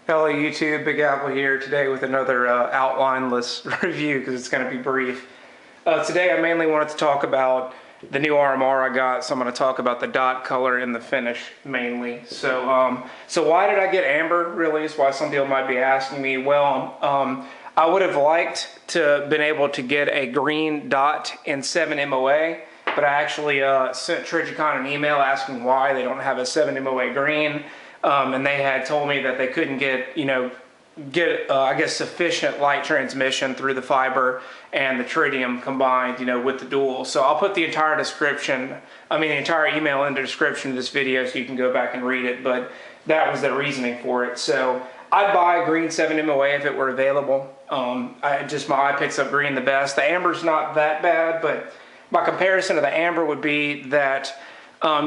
Hello YouTube, Big Apple here today with another outlineless review because it's going to be brief. Today I mainly wanted to talk about the new RMR I got, so I'm going to talk about the dot color and the finish mainly. So why did I get amber really is why some people might be asking me. Well, I would have liked to been able to get a green dot in 7 MOA, but I actually sent Trijicon an email asking why they don't have a 7 MOA green. And they had told me that they couldn't get, I guess, sufficient light transmission through the fiber and the tritium combined, with the dual. So I'll put the entire the entire email in the description of this video so you can go back and read it, but that was the reasoning for it. So I'd buy a green 7 MOA if it were available. My eye picks up green the best. The amber's not that bad, but my comparison to the amber would be that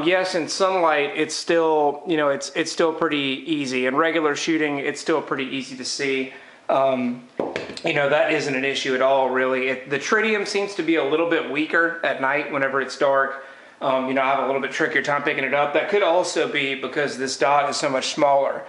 yes, in sunlight, it's still, it's still pretty easy. In regular shooting, it's still pretty easy to see. That isn't an issue at all, really. The tritium seems to be a little bit weaker at night whenever it's dark. I have a little bit trickier time picking it up. That could also be because this dot is so much smaller.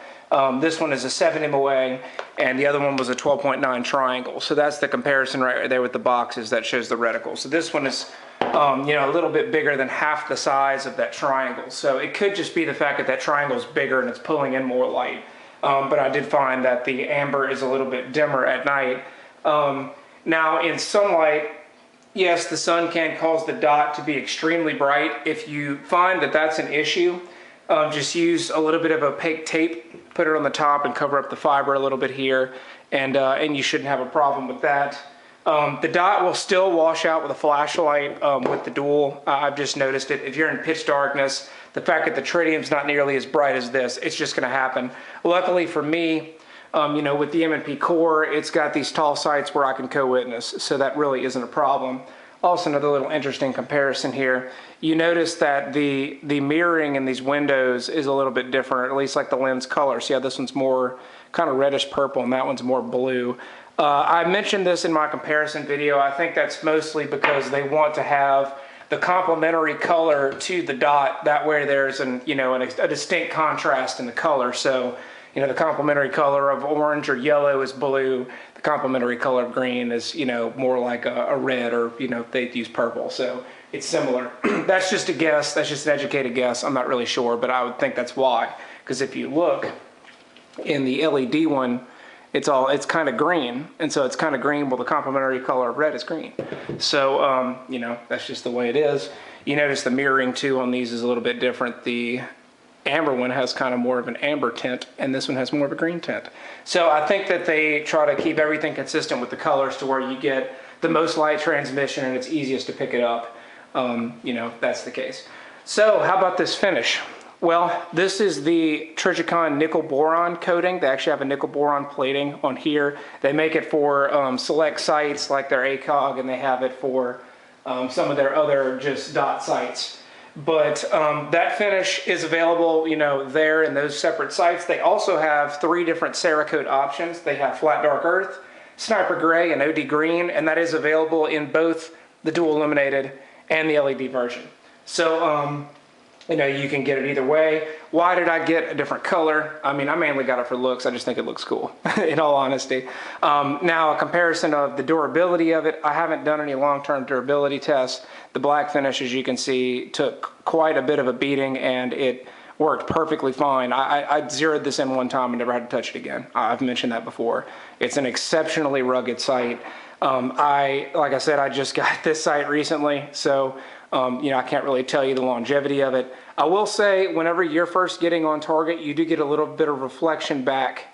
This one is a 7 MOA, and the other one was a 12.9 triangle. So that's the comparison right there with the boxes that shows the reticle. So this one is a little bit bigger than half the size of that triangle. So it could just be the fact that that triangle is bigger and it's pulling in more light. But I did find that the amber is a little bit dimmer at night. Now in sunlight, yes, the sun can cause the dot to be extremely bright. If you find that that's an issue, just use a little bit of opaque tape, put it on the top and cover up the fiber a little bit here, and you shouldn't have a problem with that. The dot will still wash out with a flashlight with the dual. I've just noticed it. If you're in pitch darkness, the fact that the tritium's not nearly as bright as this, it's just going to happen. Luckily for me, with the M&P core, it's got these tall sights where I can co-witness, so that really isn't a problem. Also, another little interesting comparison here. You notice that the mirroring in these windows is a little bit different, at least like the lens color. So yeah, this one's more kind of reddish purple and that one's more blue. I mentioned this in my comparison video. I think that's mostly because they want to have the complementary color to the dot. That way there's a distinct contrast in the color. So, the complementary color of orange or yellow is blue. The complementary color of green is, more like a red, or, they use purple. So it's similar. That's just a guess. That's just an educated guess. I'm not really sure, but I would think that's why. Because if you look in the LED one, it's kind of green, and so it's kind of green. Well, the complementary color of red is green. So, that's just the way it is. You notice the mirroring too on these is a little bit different. The amber one has kind of more of an amber tint, and this one has more of a green tint. So I think that they try to keep everything consistent with the colors to where you get the most light transmission and it's easiest to pick it up. That's the case. So how about this finish? Well, this is the Trijicon nickel boron coating. They actually have a nickel boron plating on here. They make it for select sites like their ACOG, and they have it for some of their other just dot sites. But that finish is available, there in those separate sites. They also have 3 different Cerakote options. They have flat dark earth, sniper gray, and OD green, and that is available in both the dual illuminated and the LED version. So, you can get it either way. Why did I get a different color? I mainly got it for looks. I just think it looks cool, in all honesty. Now, a comparison of the durability of it, I haven't done any long-term durability tests. The black finish, as you can see, took quite a bit of a beating, and it worked perfectly fine. I zeroed this in one time and never had to touch it again. I've mentioned that before. It's an exceptionally rugged sight. Like I said, I just got this sight recently, so I can't really tell you the longevity of it. I will say, whenever you're first getting on target, you do get a little bit of reflection back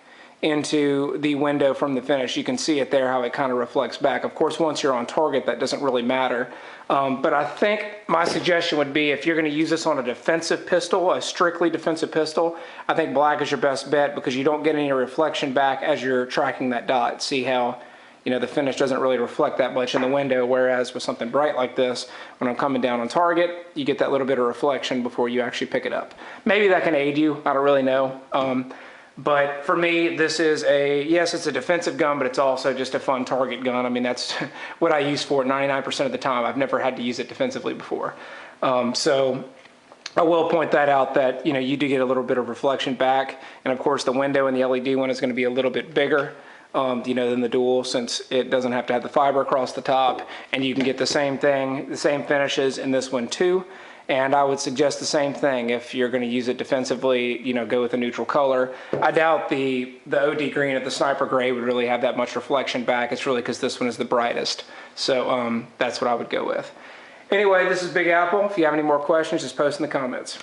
into the window from the finish. You can see it there, how it kind of reflects back. Of course, once you're on target, that doesn't really matter. But I think my suggestion would be, if you're going to use this on a defensive pistol, a strictly defensive pistol, I think black is your best bet, because you don't get any reflection back as you're tracking that dot. See how the finish doesn't really reflect that much in the window, whereas with something bright like this, when I'm coming down on target, you get that little bit of reflection before you actually pick it up. Maybe that can aid you, I don't really know. But for me, this is yes, it's a defensive gun, but it's also just a fun target gun. That's what I use for it 99% of the time. I've never had to use it defensively before. So I will point that out that, you do get a little bit of reflection back. And of course the window in the LED one is going to be a little bit bigger, than the dual, since it doesn't have to have the fiber across the top. And you can get the same thing, the same finishes in this one too. And I would suggest the same thing if you're going to use it defensively, go with a neutral color. I doubt the OD green or the sniper gray would really have that much reflection back. It's really because this one is the brightest. So that's what I would go with. Anyway, this is Big Apple. If you have any more questions, just post in the comments.